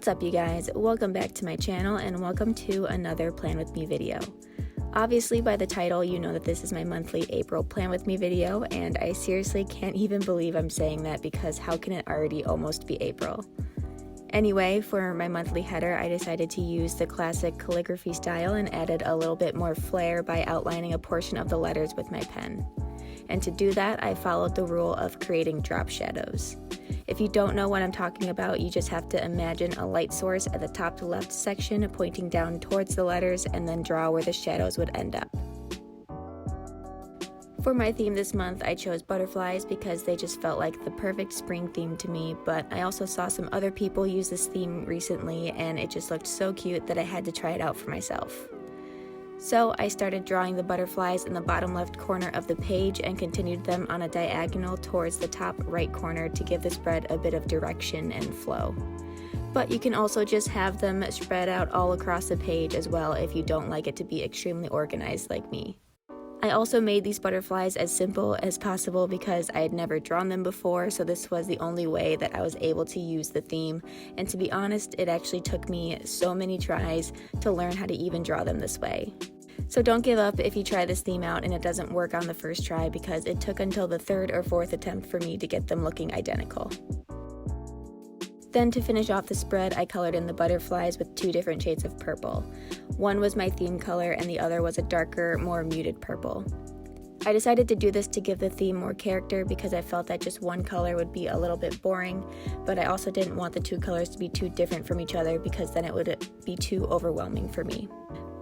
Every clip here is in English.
What's up, you guys? Welcome back to my channel and welcome to another Plan With Me video. Obviously, by the title, you know that this is my monthly April Plan With Me video, and I seriously can't even believe I'm saying that because how can it already almost be April? Anyway, for my monthly header, I decided to use the classic calligraphy style and added a little bit more flair by outlining a portion of the letters with my pen. And to do that, I followed the rule of creating drop shadows. If you don't know what I'm talking about, you just have to imagine a light source at the top left section pointing down towards the letters and then draw where the shadows would end up. For my theme this month, I chose butterflies because they just felt like the perfect spring theme to me, but I also saw some other people use this theme recently and it just looked so cute that I had to try it out for myself. So I started drawing the butterflies in the bottom left corner of the page and continued them on a diagonal towards the top right corner to give the spread a bit of direction and flow. But you can also just have them spread out all across the page as well if you don't like it to be extremely organized like me. I also made these butterflies as simple as possible because I had never drawn them before, so this was the only way that I was able to use the theme, and to be honest, it actually took me so many tries to learn how to even draw them this way. So don't give up if you try this theme out and it doesn't work on the first try, because it took until the third or fourth attempt for me to get them looking identical. Then to finish off the spread, I colored in the butterflies with two different shades of purple. One was my theme color and the other was a darker, more muted purple. I decided to do this to give the theme more character because I felt that just one color would be a little bit boring, but I also didn't want the two colors to be too different from each other because then it would be too overwhelming for me.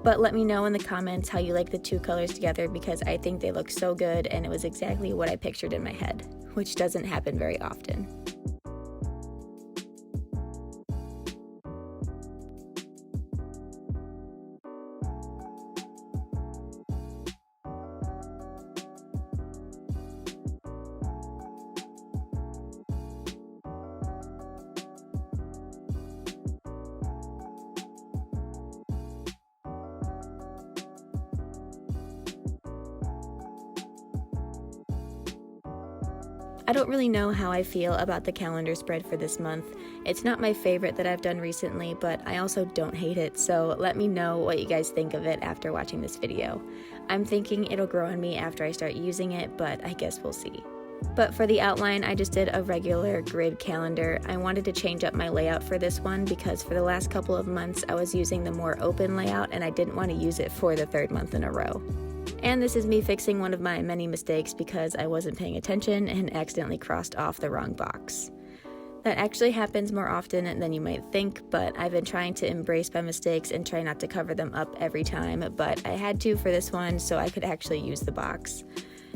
But let me know in the comments how you like the two colors together because I think they look so good and it was exactly what I pictured in my head, which doesn't happen very often. I don't really know how I feel about the calendar spread for this month. It's not my favorite that I've done recently, but I also don't hate it, so let me know what you guys think of it after watching this video. I'm thinking it'll grow on me after I start using it, but I guess we'll see. But for the outline, I just did a regular grid calendar. I wanted to change up my layout for this one because for the last couple of months I was using the more open layout and I didn't want to use it for the third month in a row. And this is me fixing one of my many mistakes because I wasn't paying attention and accidentally crossed off the wrong box. That actually happens more often than you might think, but I've been trying to embrace my mistakes and try not to cover them up every time, but I had to for this one so I could actually use the box.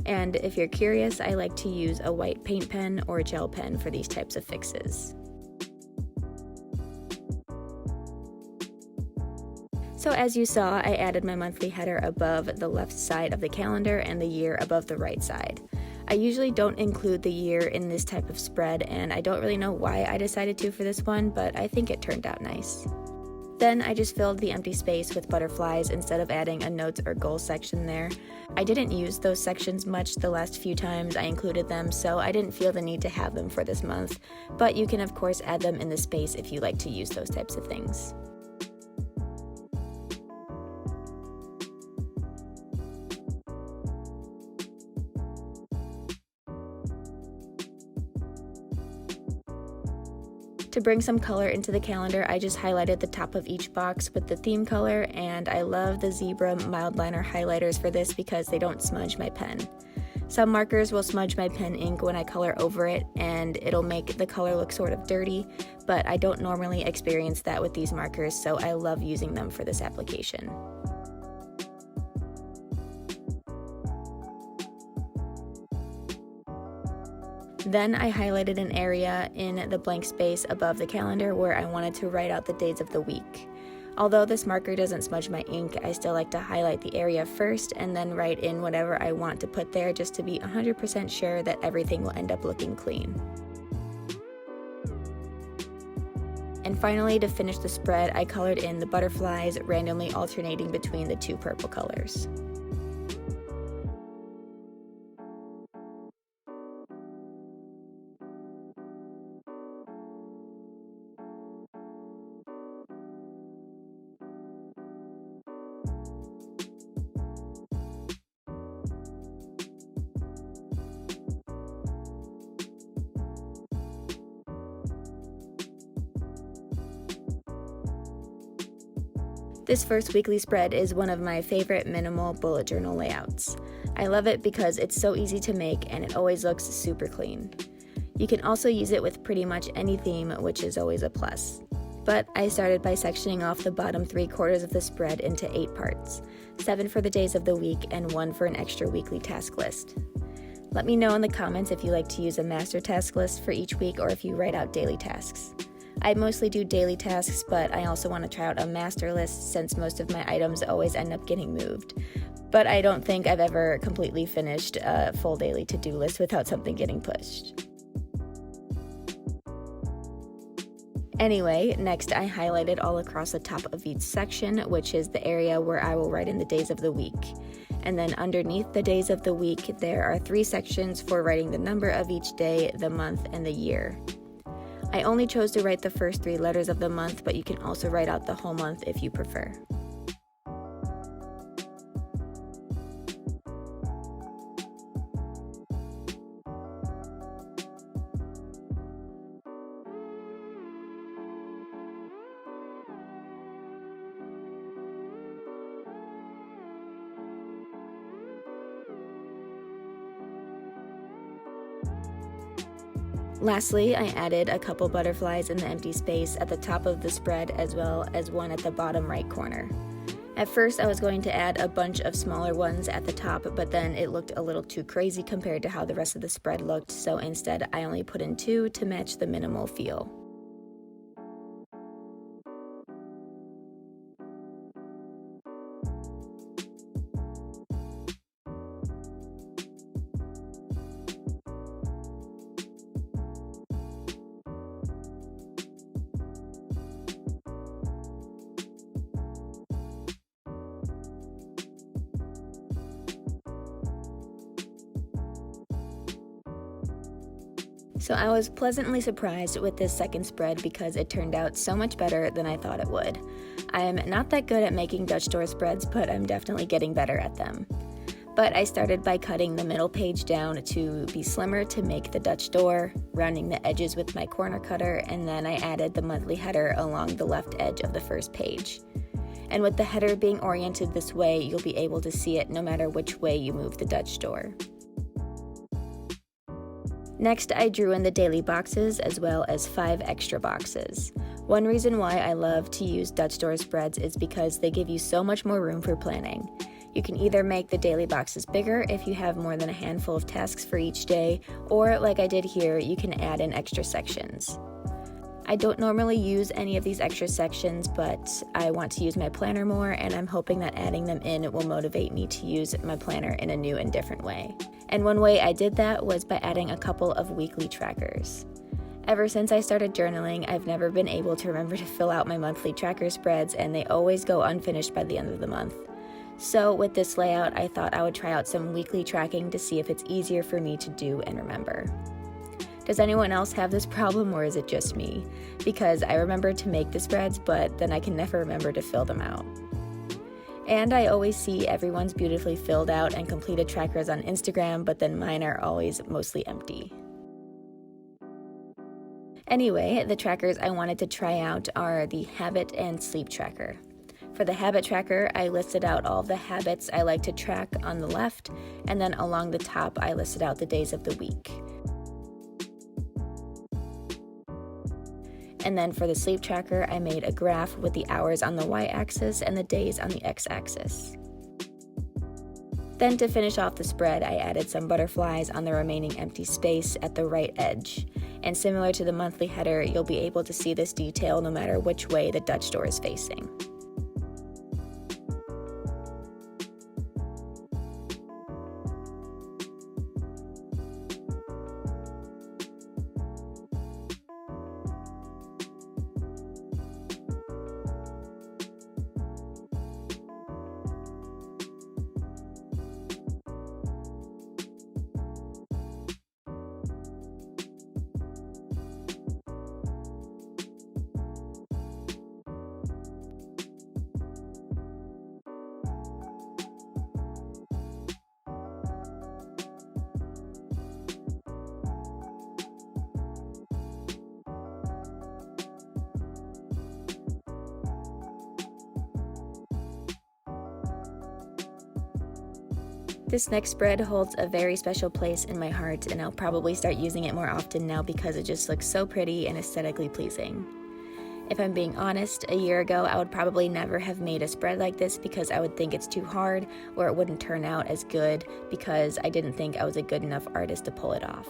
And if you're curious, I like to use a white paint pen or gel pen for these types of fixes. So as you saw, I added my monthly header above the left side of the calendar and the year above the right side. I usually don't include the year in this type of spread, and I don't really know why I decided to for this one, but I think it turned out nice. Then I just filled the empty space with butterflies instead of adding a notes or goals section there. I didn't use those sections much the last few times I included them, so I didn't feel the need to have them for this month, but you can of course add them in the space if you like to use those types of things. To bring some color into the calendar, I just highlighted the top of each box with the theme color, and I love the zebra mild liner highlighters for this because they don't smudge my pen. Some markers will smudge my pen ink when I color over it, and it'll make the color look sort of dirty, but I don't normally experience that with these markers, so I love using them for this application. Then I highlighted an area in the blank space above the calendar where I wanted to write out the days of the week. Although this marker doesn't smudge my ink, I still like to highlight the area first and then write in whatever I want to put there just to be 100% sure that everything will end up looking clean. And finally, to finish the spread, I colored in the butterflies, randomly alternating between the two purple colors. This first weekly spread is one of my favorite minimal bullet journal layouts. I love it because it's so easy to make and it always looks super clean. You can also use it with pretty much any theme, which is always a plus. But I started by sectioning off the bottom 3/4 of the spread into 8 parts, 7 for the days of the week and 1 for an extra weekly task list. Let me know in the comments if you like to use a master task list for each week or if you write out daily tasks. I mostly do daily tasks, but I also want to try out a master list since most of my items always end up getting moved. But I don't think I've ever completely finished a full daily to-do list without something getting pushed. Anyway, next I highlighted all across the top of each section, which is the area where I will write in the days of the week. And then underneath the days of the week, there are 3 sections for writing the number of each day, the month, and the year. I only chose to write the first 3 letters of the month, but you can also write out the whole month if you prefer. Lastly, I added a couple butterflies in the empty space at the top of the spread as well as one at the bottom right corner. At first, I was going to add a bunch of smaller ones at the top, but then it looked a little too crazy compared to how the rest of the spread looked, so instead I only put in 2 to match the minimal feel. So I was pleasantly surprised with this second spread because it turned out so much better than I thought it would. I am not that good at making Dutch door spreads, but I'm definitely getting better at them. But I started by cutting the middle page down to be slimmer to make the Dutch door, rounding the edges with my corner cutter, and then I added the monthly header along the left edge of the first page. And with the header being oriented this way, you'll be able to see it no matter which way you move the Dutch door. Next, I drew in the daily boxes as well as 5 extra boxes. One reason why I love to use Dutch door spreads is because they give you so much more room for planning. You can either make the daily boxes bigger if you have more than a handful of tasks for each day, or like I did here, you can add in extra sections. I don't normally use any of these extra sections, but I want to use my planner more, and I'm hoping that adding them in will motivate me to use my planner in a new and different way. And one way I did that was by adding a couple of weekly trackers. Ever since I started journaling, I've never been able to remember to fill out my monthly tracker spreads, and they always go unfinished by the end of the month. So with this layout, I thought I would try out some weekly tracking to see if it's easier for me to do and remember. Does anyone else have this problem, or is it just me? Because I remember to make the spreads, but then I can never remember to fill them out. And I always see everyone's beautifully filled out and completed trackers on Instagram, but then mine are always mostly empty. Anyway, the trackers I wanted to try out are the habit and sleep tracker. For the habit tracker, I listed out all of the habits I like to track on the left, and then along the top I listed out the days of the week. And then for the sleep tracker, I made a graph with the hours on the y-axis and the days on the x-axis. Then to finish off the spread, I added some butterflies on the remaining empty space at the right edge. And similar to the monthly header, you'll be able to see this detail no matter which way the Dutch door is facing. This next spread holds a very special place in my heart, and I'll probably start using it more often now because it just looks so pretty and aesthetically pleasing. If I'm being honest, a year ago I would probably never have made a spread like this because I would think it's too hard or it wouldn't turn out as good because I didn't think I was a good enough artist to pull it off.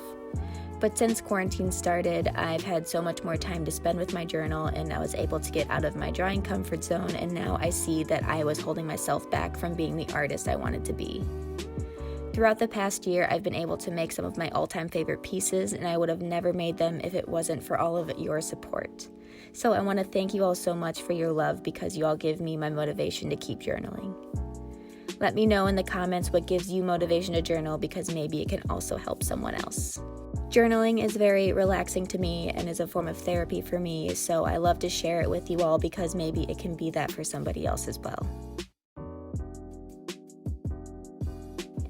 But since quarantine started, I've had so much more time to spend with my journal, and I was able to get out of my drawing comfort zone, and now I see that I was holding myself back from being the artist I wanted to be. Throughout the past year, I've been able to make some of my all-time favorite pieces, and I would have never made them if it wasn't for all of your support. So I want to thank you all so much for your love because you all give me my motivation to keep journaling. Let me know in the comments what gives you motivation to journal because maybe it can also help someone else. Journaling is very relaxing to me and is a form of therapy for me, so I love to share it with you all because maybe it can be that for somebody else as well.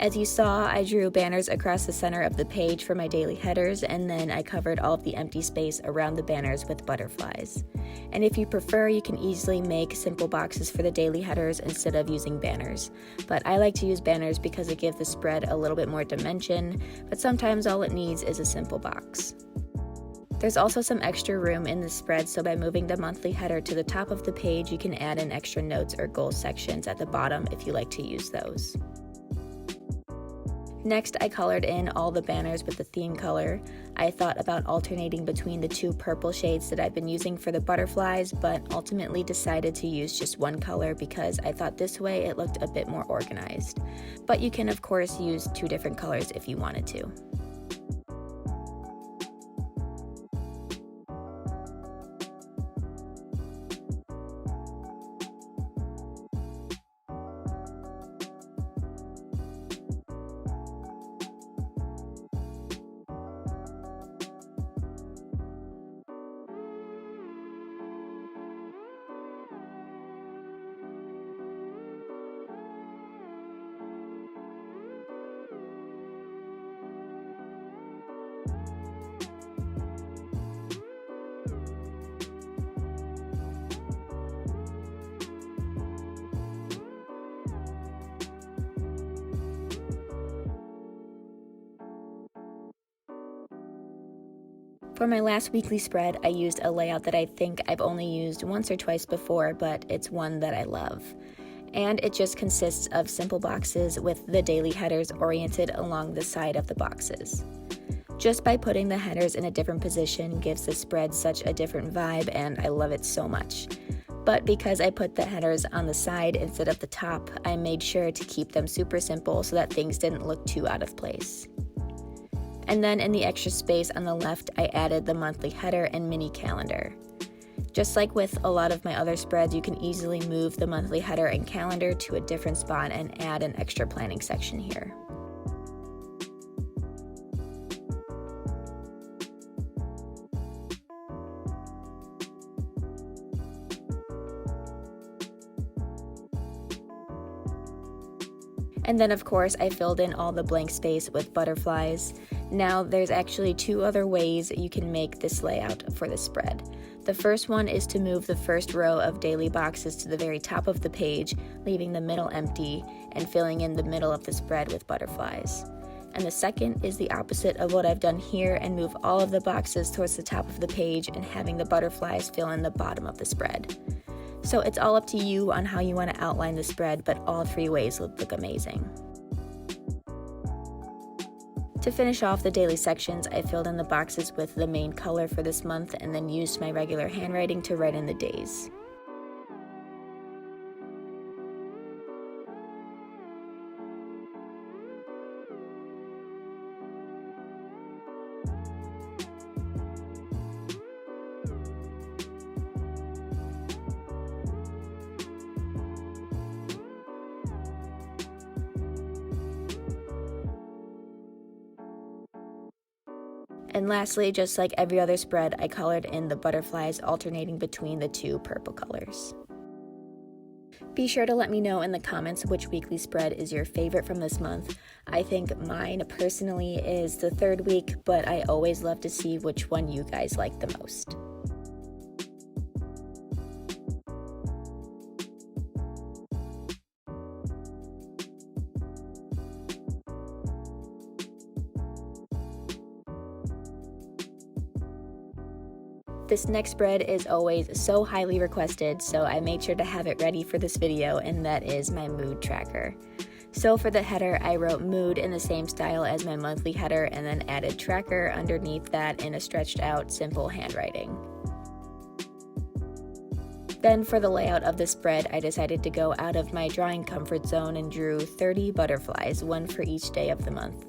As you saw, I drew banners across the center of the page for my daily headers, and then I covered all of the empty space around the banners with butterflies. And if you prefer, you can easily make simple boxes for the daily headers instead of using banners. But I like to use banners because it gives the spread a little bit more dimension, but sometimes all it needs is a simple box. There's also some extra room in the spread, so by moving the monthly header to the top of the page, you can add in extra notes or goal sections at the bottom if you like to use those. Next, I colored in all the banners with the theme color. I thought about alternating between the two purple shades that I've been using for the butterflies, but ultimately decided to use just one color because I thought this way it looked a bit more organized. But you can of course use two different colors if you wanted to. For my last weekly spread, I used a layout that I think I've only used once or twice before, but it's one that I love. And it just consists of simple boxes with the daily headers oriented along the side of the boxes. Just by putting the headers in a different position gives the spread such a different vibe, and I love it so much. But because I put the headers on the side instead of the top, I made sure to keep them super simple so that things didn't look too out of place. And then in the extra space on the left, I added the monthly header and mini calendar. Just like with a lot of my other spreads, you can easily move the monthly header and calendar to a different spot and add an extra planning section here. And then of course I filled in all the blank space with butterflies. Now there's actually two other ways you can make this layout for the spread. The first one is to move the first row of daily boxes to the very top of the page, leaving the middle empty and filling in the middle of the spread with butterflies. And the second is the opposite of what I've done here and move all of the boxes towards the top of the page and having the butterflies fill in the bottom of the spread. So it's all up to you on how you want to outline the spread, but all three ways look amazing. To finish off the daily sections, I filled in the boxes with the main color for this month and then used my regular handwriting to write in the days. And lastly, just like every other spread, I colored in the butterflies alternating between the two purple colors. Be sure to let me know in the comments which weekly spread is your favorite from this month. I think mine personally is the third week, but I always love to see which one you guys like the most. This next spread is always so highly requested, so I made sure to have it ready for this video, and that is my mood tracker. So for the header, I wrote mood in the same style as my monthly header and then added tracker underneath that in a stretched out, simple handwriting. Then for the layout of the spread, I decided to go out of my drawing comfort zone and drew 30 butterflies, one for each day of the month.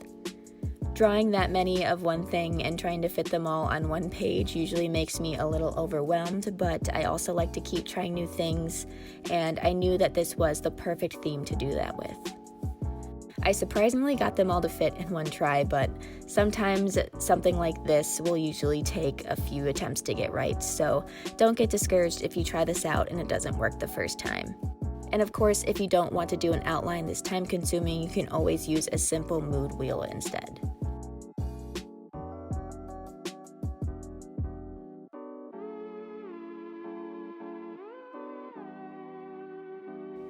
Drawing that many of one thing and trying to fit them all on one page usually makes me a little overwhelmed, but I also like to keep trying new things, and I knew that this was the perfect theme to do that with. I surprisingly got them all to fit in one try, but sometimes something like this will usually take a few attempts to get right, so don't get discouraged if you try this out and it doesn't work the first time. And of course, if you don't want to do an outline that's time-consuming, you can always use a simple mood wheel instead.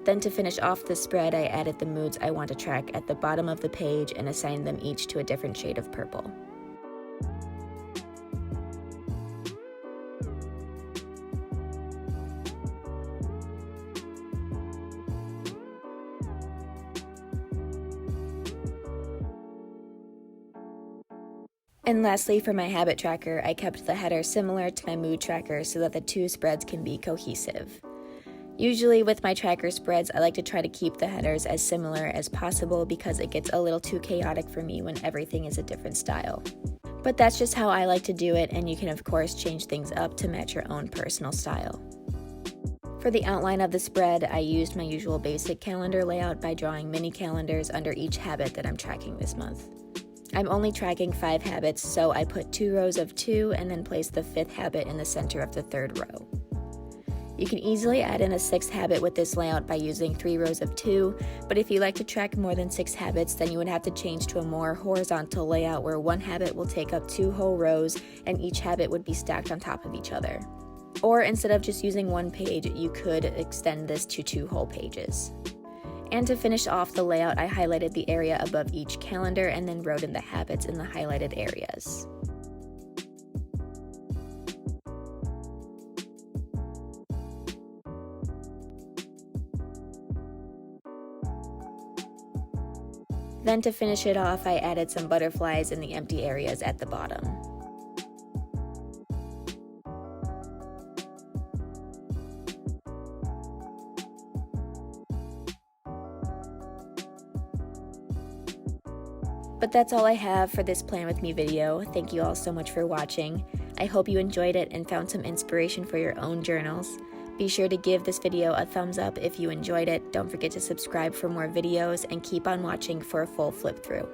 Then to finish off the spread, I added the moods I want to track at the bottom of the page and assigned them each to a different shade of purple. And lastly, for my habit tracker, I kept the header similar to my mood tracker so that the two spreads can be cohesive. Usually with my tracker spreads, I like to try to keep the headers as similar as possible because it gets a little too chaotic for me when everything is a different style. But that's just how I like to do it, and you can of course change things up to match your own personal style. For the outline of the spread, I used my usual basic calendar layout by drawing mini calendars under each habit that I'm tracking this month. I'm only tracking 5 habits, so I put 2 rows of 2 and then placed the 5th habit in the center of the 3rd row. You can easily add in a 6th habit with this layout by using 3 rows of 2, but if you like to track more than 6 habits, then you would have to change to a more horizontal layout where one habit will take up 2 whole rows and each habit would be stacked on top of each other. Or instead of just using one page, you could extend this to 2 whole pages. And to finish off the layout, I highlighted the area above each calendar and then wrote in the habits in the highlighted areas. Then to finish it off, I added some butterflies in the empty areas at the bottom. But that's all I have for this Plan With Me video. Thank you all so much for watching. I hope you enjoyed it and found some inspiration for your own journals. Be sure to give this video a thumbs up if you enjoyed it. Don't forget to subscribe for more videos and keep on watching for a full flip through.